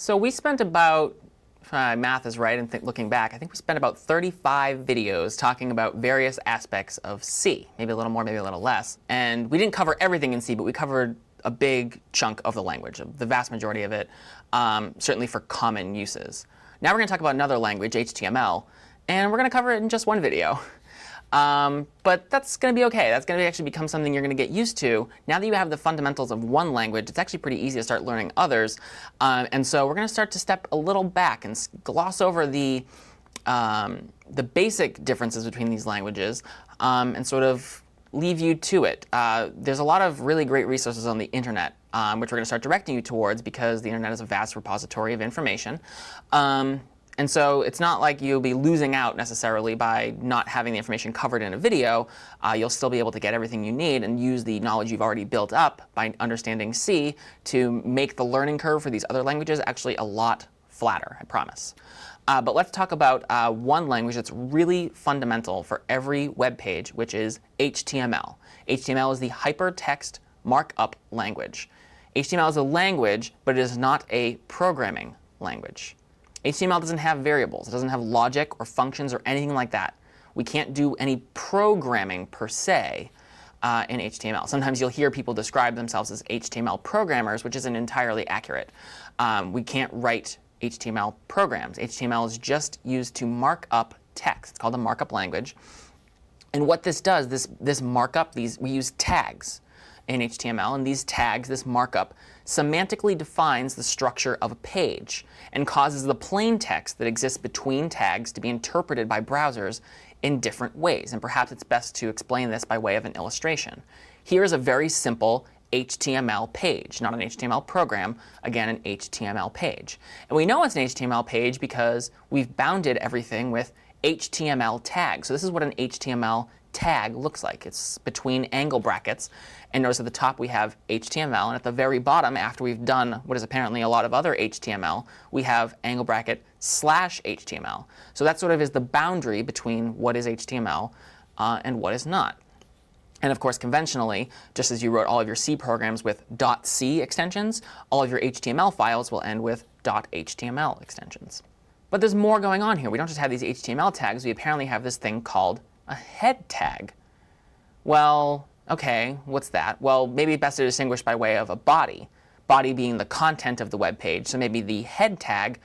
So we spent about, if my math is right and looking back, I think we spent about 35 videos talking about various aspects of C. Maybe a little more, maybe a little less. And we didn't cover everything in C, but we covered a big chunk of the language, the vast majority of it, certainly for common uses. Now we're going to talk about another language, HTML, and we're going to cover it in just one video. But that's going to be OK. That's going to actually become something you're going to get used to. Now that you have the fundamentals of one language, it's actually pretty easy to start learning others. And so we're going to start to step a little back and gloss over the basic differences between these languages and sort of leave you to it. There's a lot of really great resources on the internet, which we're going to start directing you towards because the internet is a vast repository of information. And so it's not like you'll be losing out necessarily by not having the information covered in a video. You'll still be able to get everything you need and use the knowledge you've already built up by understanding C to make the learning curve for these other languages actually a lot flatter, I promise. But let's talk about one language that's really fundamental for every web page, which is HTML. HTML is the hypertext markup language. HTML is a language, but it is not a programming language. HTML doesn't have variables. It doesn't have logic or functions or anything like that. We can't do any programming per se in HTML. Sometimes you'll hear people describe themselves as HTML programmers, which isn't entirely accurate. We can't write HTML programs. HTML is just used to mark up text. It's called a markup language. And what this does, this markup, we use tags in HTML. And these tags, this markup, semantically defines the structure of a page and causes the plain text that exists between tags to be interpreted by browsers in different ways. And perhaps it's best to explain this by way of an illustration. Here is a very simple HTML page, not an HTML program, again, an HTML page. And we know it's an HTML page because we've bounded everything with HTML tags. So this is what an HTML tag looks like. It's between angle brackets. And notice at the top we have HTML. And at the very bottom, after we've done what is apparently a lot of other HTML, we have angle bracket /HTML. So that sort of is the boundary between what is HTML and what is not. And of course, conventionally, just as you wrote all of your C programs with .c extensions, all of your HTML files will end with .html extensions. But there's more going on here. We don't just have these HTML tags. We apparently have this thing called a head tag. Well, OK, what's that? Well, maybe best to distinguish by way of a body, body being the content of the web page. So maybe the head tag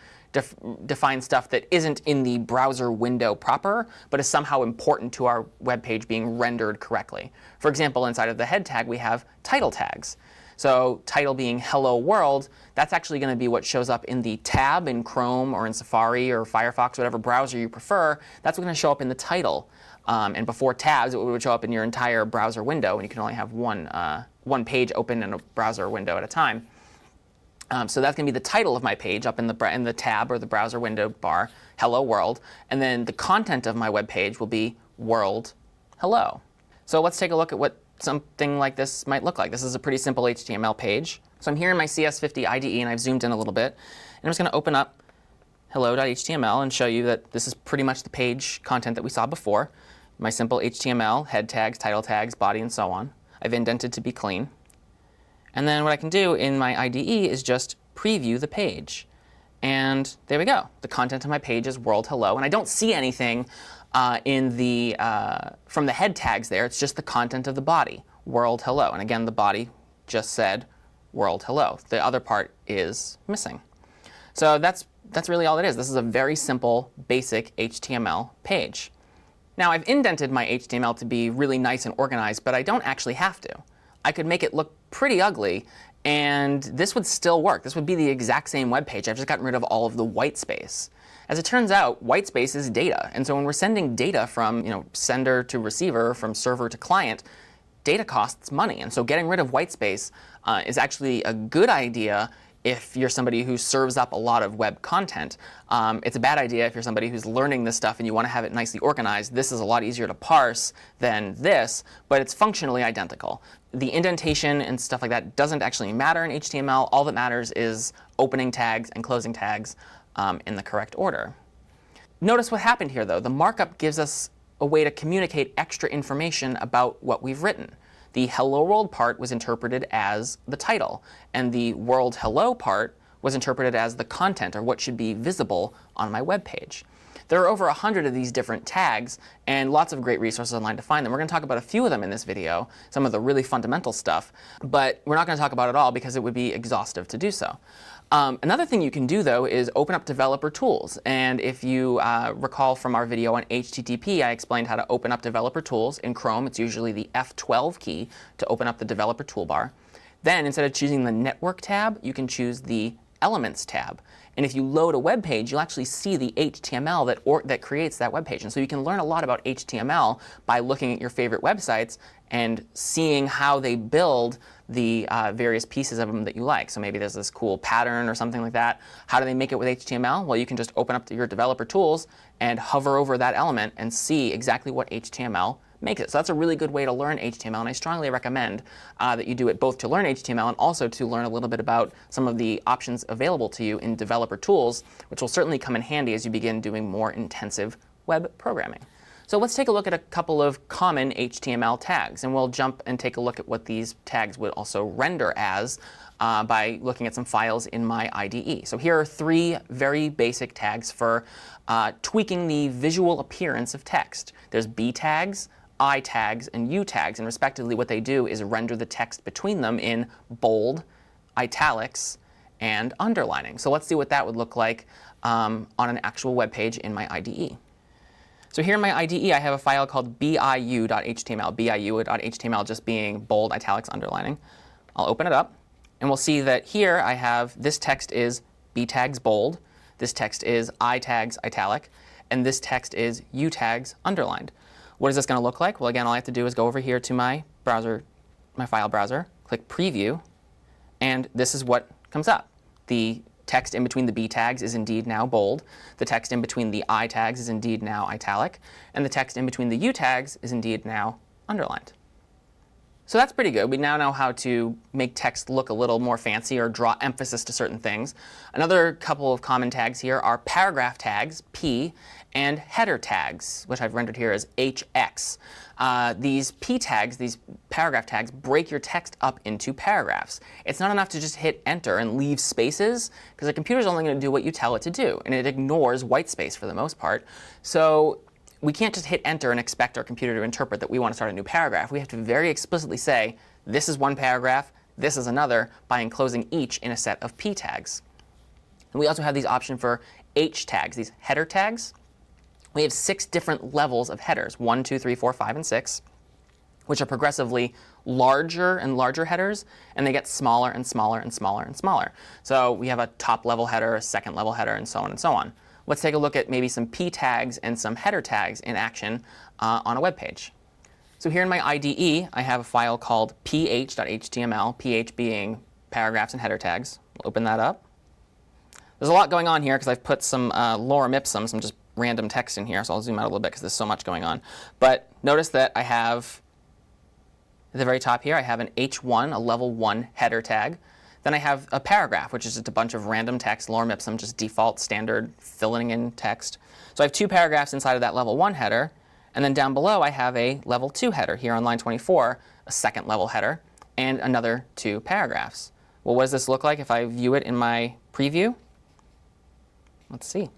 defines stuff that isn't in the browser window proper, but is somehow important to our web page being rendered correctly. For example, inside of the head tag, we have title tags. So title being hello world, that's actually going to be what shows up in the tab in Chrome or in Safari or Firefox, whatever browser you prefer. That's what's going to show up in the title. And before tabs, it would show up in your entire browser window, and you can only have one page open in a browser window at a time. So that's going to be the title of my page up in the tab or the browser window bar, hello world. And then the content of my web page will be world hello. So let's take a look at what something like this might look like. This is a pretty simple HTML page. So I'm here in my CS50 IDE, and I've zoomed in a little bit. And I'm just going to open up hello.html and show you that this is pretty much the page content that we saw before. My simple HTML, head tags, title tags, body, and so on. I've indented to be clean. And then what I can do in my IDE is just preview the page. And there we go. The content of my page is world hello. And I don't see anything from the head tags there. It's just the content of the body, world hello. And again, the body just said world hello. The other part is missing. So that's really all it is. This is a very simple, basic HTML page. Now, I've indented my HTML to be really nice and organized, but I don't actually have to. I could make it look pretty ugly, and this would still work. This would be the exact same web page. I've just gotten rid of all of the white space. As it turns out, white space is data. And so when we're sending data from sender to receiver, from server to client, data costs money. And so getting rid of white space is actually a good idea if you're somebody who serves up a lot of web content. It's a bad idea if you're somebody who's learning this stuff and you want to have it nicely organized. This is a lot easier to parse than this, but it's functionally identical. The indentation and stuff like that doesn't actually matter in HTML. All that matters is opening tags and closing tags in the correct order. Notice what happened here, though. The markup gives us a way to communicate extra information about what we've written. The hello world part was interpreted as the title, and the world hello part was interpreted as the content, or what should be visible on my web page. There are over 100 of these different tags and lots of great resources online to find them. We're going to talk about a few of them in this video, some of the really fundamental stuff, but we're not going to talk about it all because it would be exhaustive to do so. Another thing you can do, though, is open up developer tools. And if you recall from our video on HTTP, I explained how to open up developer tools. In Chrome, it's usually the F12 key to open up the developer toolbar. Then, instead of choosing the Network tab, you can choose the Elements tab. And if you load a web page, you'll actually see the HTML that creates that web page. And so you can learn a lot about HTML by looking at your favorite websites and seeing how they build the various pieces of them that you like. So maybe there's this cool pattern or something like that. How do they make it with HTML? Well, you can just open up to your developer tools and hover over that element and see exactly what HTML makes it. So that's a really good way to learn HTML, and I strongly recommend that you do it both to learn HTML and also to learn a little bit about some of the options available to you in developer tools, which will certainly come in handy as you begin doing more intensive web programming. So let's take a look at a couple of common HTML tags, and we'll jump and take a look at what these tags would also render as by looking at some files in my IDE. So here are three very basic tags for tweaking the visual appearance of text. There's B tags, I tags, and U tags, and respectively what they do is render the text between them in bold, italics, and underlining. So let's see what that would look like on an actual web page in my IDE. So here in my IDE, I have a file called biu.html, biu.html just being bold, italics, underlining. I'll open it up, and we'll see that here I have this text is B tags bold, this text is I tags italic, and this text is U tags underlined. What is this going to look like? Well, again, all I have to do is go over here to my browser, my file browser, click Preview, and this is what comes up. The text in between the B tags is indeed now bold. The text in between the I tags is indeed now italic. And the text in between the U tags is indeed now underlined. So that's pretty good. We now know how to make text look a little more fancy or draw emphasis to certain things. Another couple of common tags here are paragraph tags, P, and header tags, which I've rendered here as HX. These P tags, these paragraph tags, break your text up into paragraphs. It's not enough to just hit Enter and leave spaces, because the computer's only going to do what you tell it to do, and it ignores white space for the most part. So we can't just hit Enter and expect our computer to interpret that we want to start a new paragraph. We have to very explicitly say, this is one paragraph, this is another, by enclosing each in a set of P tags. And we also have these options for H tags, these header tags. We have 6 different levels of headers, 1, 2, 3, 4, 5, and 6, which are progressively larger and larger headers, and they get smaller and smaller and smaller and smaller. So we have a top level header, a second level header, and so on and so on. Let's take a look at maybe some P tags and some header tags in action on a web page. So here in my IDE, I have a file called ph.html, ph being paragraphs and header tags. We'll open that up. There's a lot going on here because I've put some lorem ipsum, some just random text in here, so I'll zoom out a little bit because there's so much going on. But notice that I have, at the very top here, I have an H1, a level 1 header tag. Then I have a paragraph, which is just a bunch of random text, lorem ipsum, just default standard filling in text. So I have 2 paragraphs inside of that level 1 header. And then down below, I have a level 2 header here on line 24, a second level header, and another 2 paragraphs. Well, what does this look like if I view it in my preview? Let's see.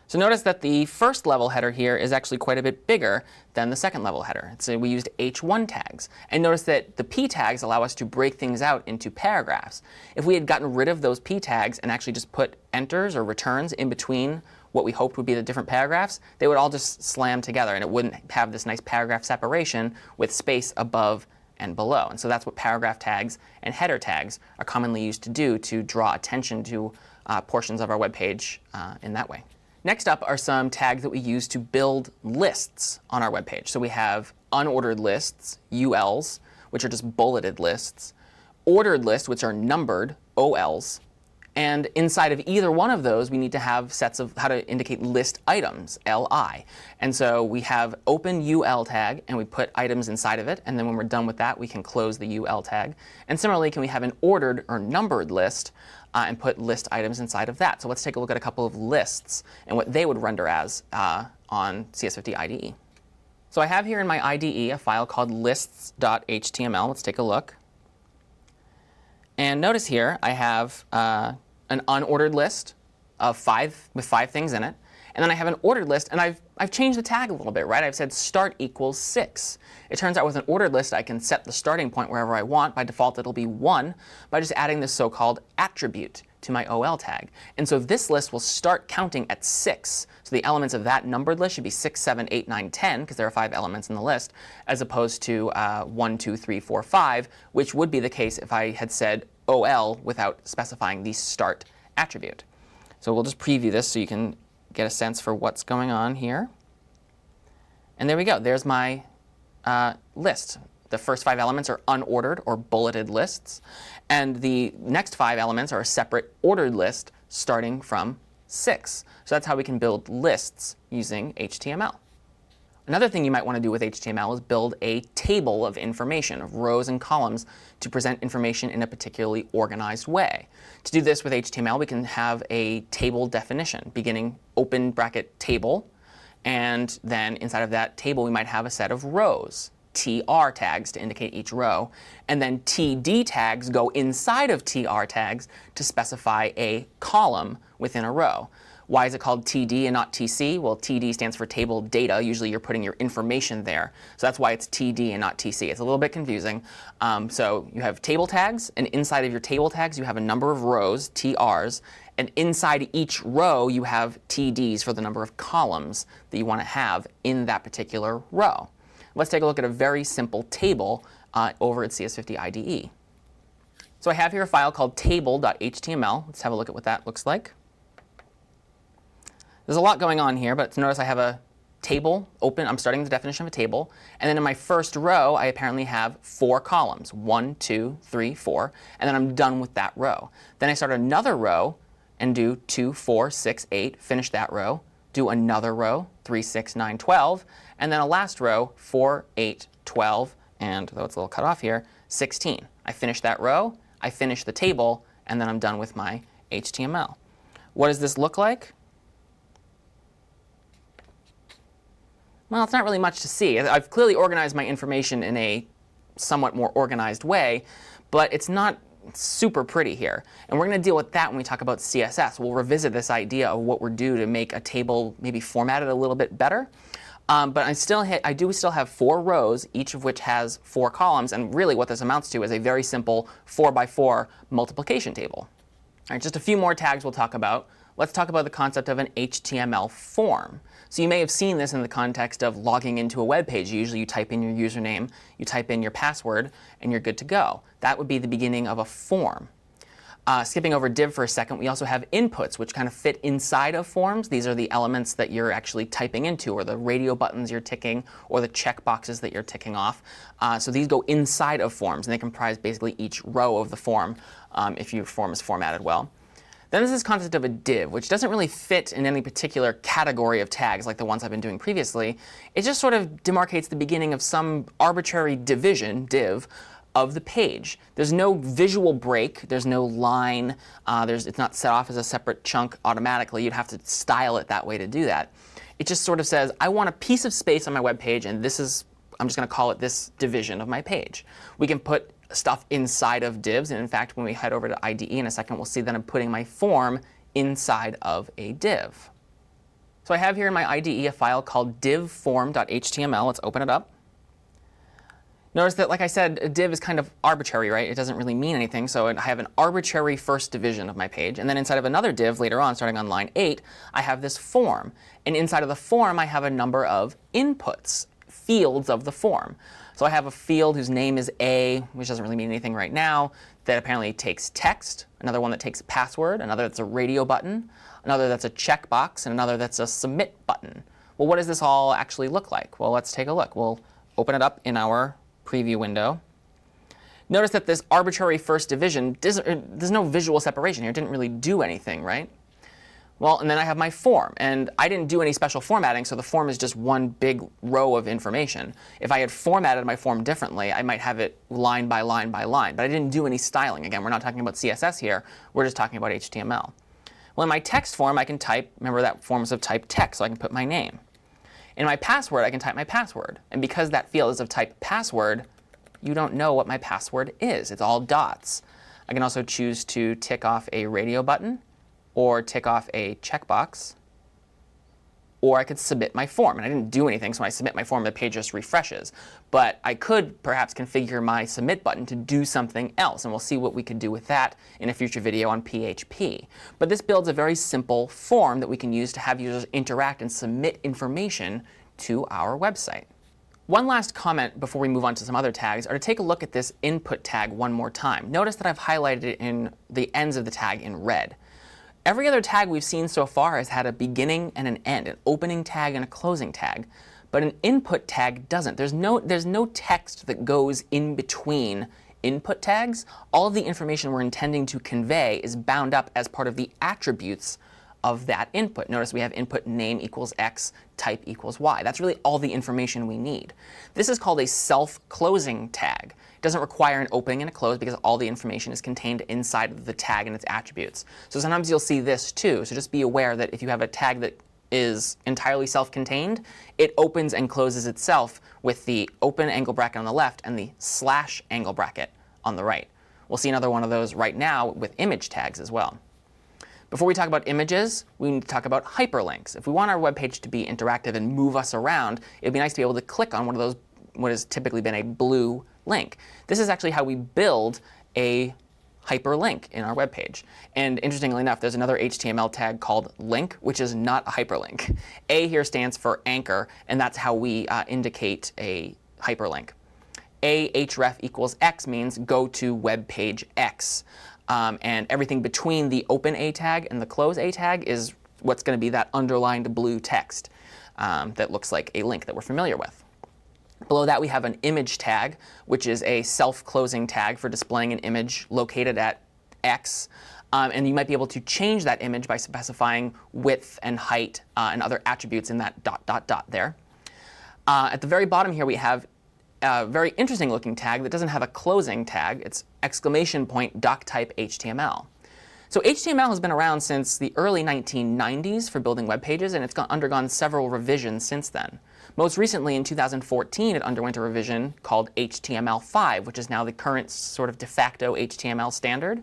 So notice that the first level header here is actually quite a bit bigger than the second level header. So we used H1 tags. And notice that the P tags allow us to break things out into paragraphs. If we had gotten rid of those P tags and actually just put enters or returns in between what we hoped would be the different paragraphs, they would all just slam together, and it wouldn't have this nice paragraph separation with space above and below. And so that's what paragraph tags and header tags are commonly used to do, to draw attention to portions of our web page in that way. Next up are some tags that we use to build lists on our web page. So we have unordered lists, ULs, which are just bulleted lists, ordered lists, which are numbered, OLs, and inside of either one of those, we need to have sets of how to indicate list items, LI. And so we have open UL tag, and we put items inside of it, and then when we're done with that, we can close the UL tag. And similarly, can we have an ordered or numbered list and put list items inside of that. So let's take a look at a couple of lists and what they would render as on CS50 IDE. So I have here in my IDE a file called lists.html. Let's take a look. And notice here I have an unordered list of with 5 things in it. And then I have an ordered list, and I've changed the tag a little bit, right? I've said start equals 6. It turns out with an ordered list, I can set the starting point wherever I want. By default, it'll be 1 by just adding this so-called attribute to my OL tag. And so this list will start counting at 6. So the elements of that numbered list should be 6, 7, 8, 9, 10, because there are 5 elements in the list, as opposed to 1, 2, 3, 4, 5, which would be the case if I had said OL without specifying the start attribute. So we'll just preview this so you can get a sense for what's going on here. And there we go. There's my list. The first 5 elements are unordered or bulleted lists. And the next 5 elements are a separate ordered list starting from 6. So that's how we can build lists using HTML. Another thing you might want to do with HTML is build a table of information, of rows and columns, to present information in a particularly organized way. To do this with HTML, we can have a table definition, beginning open bracket table, and then inside of that table we might have a set of rows, TR tags to indicate each row, and then TD tags go inside of TR tags to specify a column within a row. Why is it called TD and not TC? Well, TD stands for table data. Usually you're putting your information there. So that's why it's TD and not TC. It's a little bit confusing. So you have table tags, and inside of your table tags you have a number of rows, TRs, and inside each row you have TDs for the number of columns that you want to have in that particular row. Let's take a look at a very simple table over at CS50 IDE. So I have here a file called table.html. Let's have a look at what that looks like. There's a lot going on here, but notice I have a table open. I'm starting the definition of a table. And then in my first row, I apparently have 4 columns, 1, 2, 3, 4. And then I'm done with that row. Then I start another row and do 2, 4, 6, 8, finish that row. Do another row, 3, 6, 9, 12. And then a last row, 4, 8, 12, and though it's a little cut off here, 16. I finish that row, I finish the table, and then I'm done with my HTML. What does this look like? Well, it's not really much to see. I've clearly organized my information in a somewhat more organized way, but it's not super pretty here. And we're going to deal with that when we talk about CSS. We'll revisit this idea of what we're due to make a table maybe formatted a little bit better. But I do still have 4 rows, each of which has 4 columns. And really what this amounts to is a very simple 4x4 multiplication table. All right, just a few more tags we'll talk about. Let's talk about the concept of an HTML form. So you may have seen this in the context of logging into a web page. Usually you type in your username, you type in your password, and you're good to go. That would be the beginning of a form. Skipping over div for a second, we also have inputs, which kind of fit inside of forms. These are the elements that you're actually typing into, or the radio buttons you're ticking, or the check boxes that you're ticking off. So these go inside of forms, and they comprise basically each row of the form if your form is formatted well. Then there's this concept of a div, which doesn't really fit in any particular category of tags like the ones I've been doing previously. It just sort of demarcates the beginning of some arbitrary division, div, of the page. There's no visual break. There's no line. It's not set off as a separate chunk automatically. You'd have to style it that way to do that. It just sort of says, I want a piece of space on my web page, and I'm just going to call it this division of my page. We can put stuff inside of divs, and in fact, when we head over to IDE in a second, we'll see that I'm putting my form inside of a div. So I have here in my IDE a file called divform.html. Let's open it up. Notice that, like I said, a div is kind of arbitrary, right? It doesn't really mean anything, so I have an arbitrary first division of my page. And then inside of another div later on, starting on line 8, I have this form. And inside of the form, I have a number of inputs, fields of the form. So I have a field whose name is A, which doesn't really mean anything right now, that apparently takes text, another one that takes password, another that's a radio button, another that's a checkbox, and another that's a submit button. Well, what does this all actually look like? Well, let's take a look. We'll open it up in our preview window. Notice that this arbitrary first division, there's no visual separation here. It didn't really do anything, right? Well, and then I have my form. And I didn't do any special formatting, so the form is just one big row of information. If I had formatted my form differently, I might have it line by line by line. But I didn't do any styling. Again, we're not talking about CSS here. We're just talking about HTML. Well, in my text form, I can type, remember that forms of type text, so I can put my name. In my password, I can type my password. And because that field is of type password, you don't know what my password is. It's all dots. I can also choose to tick off a radio button or tick off a checkbox. Or I could submit my form. And I didn't do anything, so when I submit my form, the page just refreshes. But I could perhaps configure my submit button to do something else. And we'll see what we could do with that in a future video on PHP. But this builds a very simple form that we can use to have users interact and submit information to our website. One last comment before we move on to some other tags are to take a look at this input tag one more time. Notice that I've highlighted it in the ends of the tag in red. Every other tag we've seen so far has had a beginning and an end, an opening tag and a closing tag. But an input tag doesn't. There's no text that goes in between input tags. All of the information we're intending to convey is bound up as part of the attributes of that input. Notice we have input name equals X, type equals Y. That's really all the information we need. This is called a self-closing tag. It doesn't require an opening and a close because all the information is contained inside of the tag and its attributes. So sometimes you'll see this too. So just be aware that if you have a tag that is entirely self-contained, it opens and closes itself with the open angle bracket on the left and the slash angle bracket on the right. We'll see another one of those right now with image tags as well. Before we talk about images, we need to talk about hyperlinks. If we want our web page to be interactive and move us around, it would be nice to be able to click on one of those, what has typically been a blue link. This is actually how we build a hyperlink in our web page. And interestingly enough, there's another HTML tag called link, which is not a hyperlink. A here stands for anchor, and that's how we indicate a hyperlink. href equals X means go to web page X. And everything between the open A tag and the close A tag is what's going to be that underlined blue text that looks like a link that we're familiar with. Below that, we have an image tag, which is a self-closing tag for displaying an image located at X. And you might be able to change that image by specifying width and height and other attributes in that ... there. At the very bottom here, we have a very interesting looking tag that doesn't have a closing tag. It's !doc_type HTML. So HTML has been around since the early 1990s for building web pages, and it's undergone several revisions since then. Most recently, in 2014, it underwent a revision called HTML5, which is now the current sort of de facto HTML standard.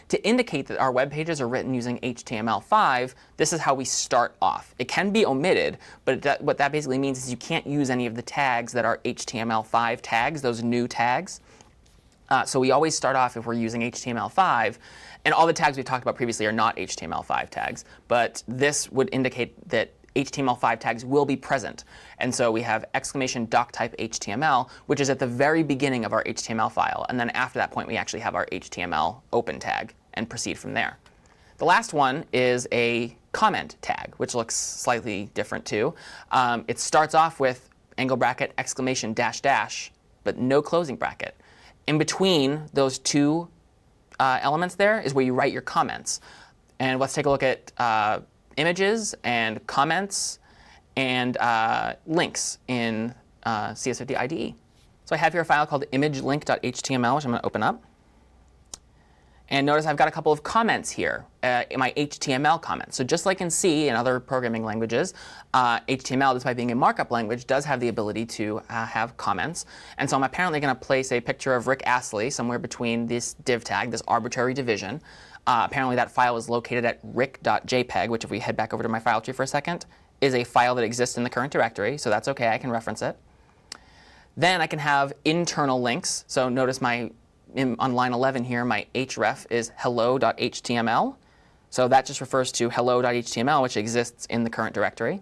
To indicate that our web pages are written using HTML5, this is how we start off. It can be omitted, but what that basically means is you can't use any of the tags that are HTML5 tags, those new tags. So we always start off, if we're using HTML5, and all the tags we've talked about previously are not HTML5 tags, but this would indicate that HTML5 tags will be present. And so we have !doc_type HTML, which is at the very beginning of our HTML file. And then after that point, we actually have our HTML open tag and proceed from there. The last one is a comment tag, which looks slightly different too. It starts off with angle bracket !, but no closing bracket. In between those two elements there is where you write your comments. And let's take a look at images and comments and links in CS50 IDE. So I have here a file called imagelink.html, which I'm going to open up. And notice I've got a couple of comments here, in my HTML comments. So just like in C and other programming languages, HTML, despite being a markup language, does have the ability to have comments. And so I'm apparently going to place a picture of Rick Astley somewhere between this div tag, this arbitrary division. Apparently that file is located at rick.jpg, which if we head back over to my file tree for a second, is a file that exists in the current directory. So that's OK. I can reference it. Then I can have internal links. So notice on line 11 here, my href is hello.html. So that just refers to hello.html, which exists in the current directory.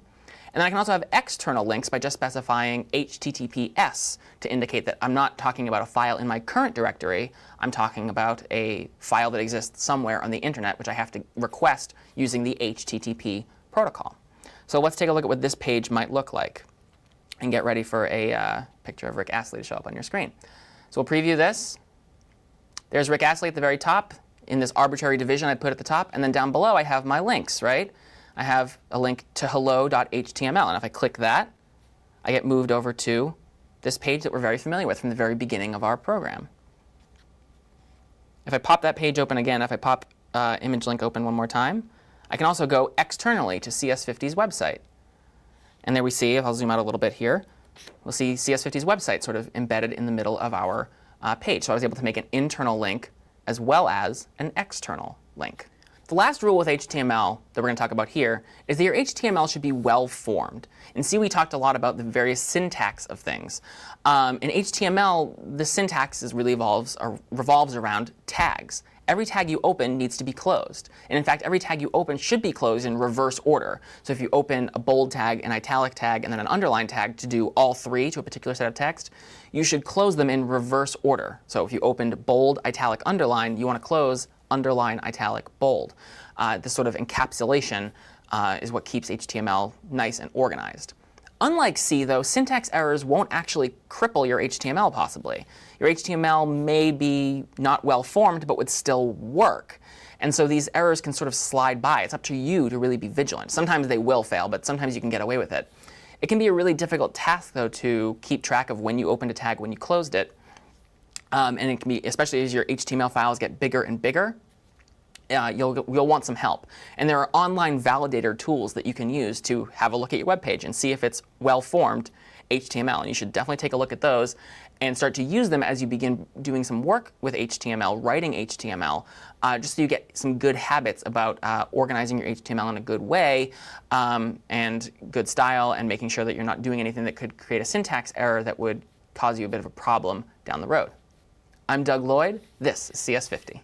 And then I can also have external links by just specifying HTTPS to indicate that I'm not talking about a file in my current directory. I'm talking about a file that exists somewhere on the internet, which I have to request using the HTTP protocol. So let's take a look at what this page might look like and get ready for a picture of Rick Astley to show up on your screen. So we'll preview this. There's Rick Astley at the very top in this arbitrary division I put at the top. And then down below, I have my links, right? I have a link to hello.html. And if I click that, I get moved over to this page that we're very familiar with from the very beginning of our program. If I pop that page open again, if I pop image link open one more time, I can also go externally to CS50's website. And there we see, if I'll zoom out a little bit here, we'll see CS50's website sort of embedded in the middle of our page. So I was able to make an internal link as well as an external link. The last rule with HTML that we're going to talk about here is that your HTML should be well formed. And see, we talked a lot about the various syntax of things. In HTML, the syntax really revolves around tags. Every tag you open needs to be closed. And in fact, every tag you open should be closed in reverse order. So if you open a bold tag, an italic tag, and then an underline tag to do all three to a particular set of text, you should close them in reverse order. So if you opened bold, italic, underline, you want to close underline, italic, bold. This sort of encapsulation is what keeps HTML nice and organized. Unlike C, though, syntax errors won't actually cripple your HTML, possibly. Your HTML may be not well formed, but would still work. And so these errors can sort of slide by. It's up to you to really be vigilant. Sometimes they will fail, but sometimes you can get away with it. It can be a really difficult task, though, to keep track of when you opened a tag, when you closed it. And it can be, especially as your HTML files get bigger and bigger, you'll want some help. And there are online validator tools that you can use to have a look at your web page and see if it's well-formed HTML. And you should definitely take a look at those and start to use them as you begin doing some work with HTML, writing HTML, just so you get some good habits about organizing your HTML in a good way and good style, and making sure that you're not doing anything that could create a syntax error that would cause you a bit of a problem down the road. I'm Doug Lloyd. This is CS50.